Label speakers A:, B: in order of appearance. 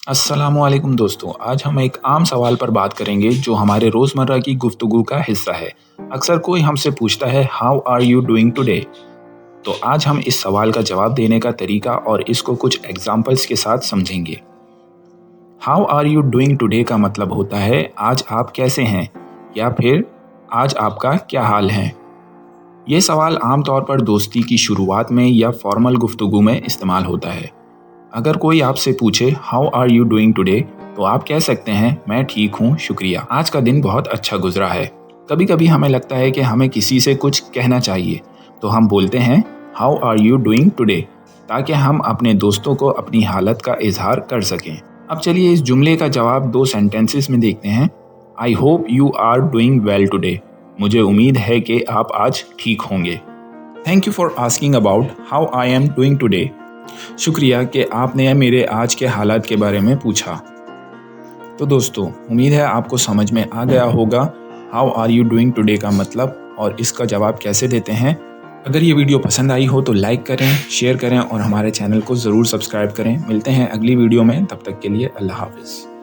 A: अस्सलामुअलैकुम दोस्तों, आज हम एक आम सवाल पर बात करेंगे जो हमारे रोज़मर्रा की गुफ्तगू का हिस्सा है। अक्सर कोई हमसे पूछता है how are you doing today? तो आज हम इस सवाल का जवाब देने का तरीका और इसको कुछ एग्जाम्पल्स के साथ समझेंगे। How are you doing today का मतलब होता है आज आप कैसे हैं या फिर आज आपका क्या हाल है। ये सवाल आमतौर पर दोस्ती की शुरुआत में या फॉर्मल गुफ्तगू में इस्तेमाल होता है। अगर कोई आपसे पूछे how are you doing today, तो आप कह सकते हैं मैं ठीक हूँ, शुक्रिया, आज का दिन बहुत अच्छा गुजरा है। कभी कभी हमें लगता है कि हमें किसी से कुछ कहना चाहिए, तो हम बोलते हैं how are you doing today, ताकि हम अपने दोस्तों को अपनी हालत का इजहार कर सकें। अब चलिए इस जुमले का जवाब दो सेंटेंसेस में देखते हैं। I hope you are doing well today, मुझे उम्मीद है कि आप आज ठीक होंगे। Thank you for asking about how I am doing today, शुक्रिया कि आपने मेरे आज के हालात के बारे में पूछा। तो दोस्तों, उम्मीद है आपको समझ में आ गया होगा how are you doing today का मतलब और इसका जवाब कैसे देते हैं। अगर ये वीडियो पसंद आई हो तो लाइक करें, शेयर करें और हमारे चैनल को ज़रूर सब्सक्राइब करें। मिलते हैं अगली वीडियो में, तब तक के लिए अल्लाह हाफिज़।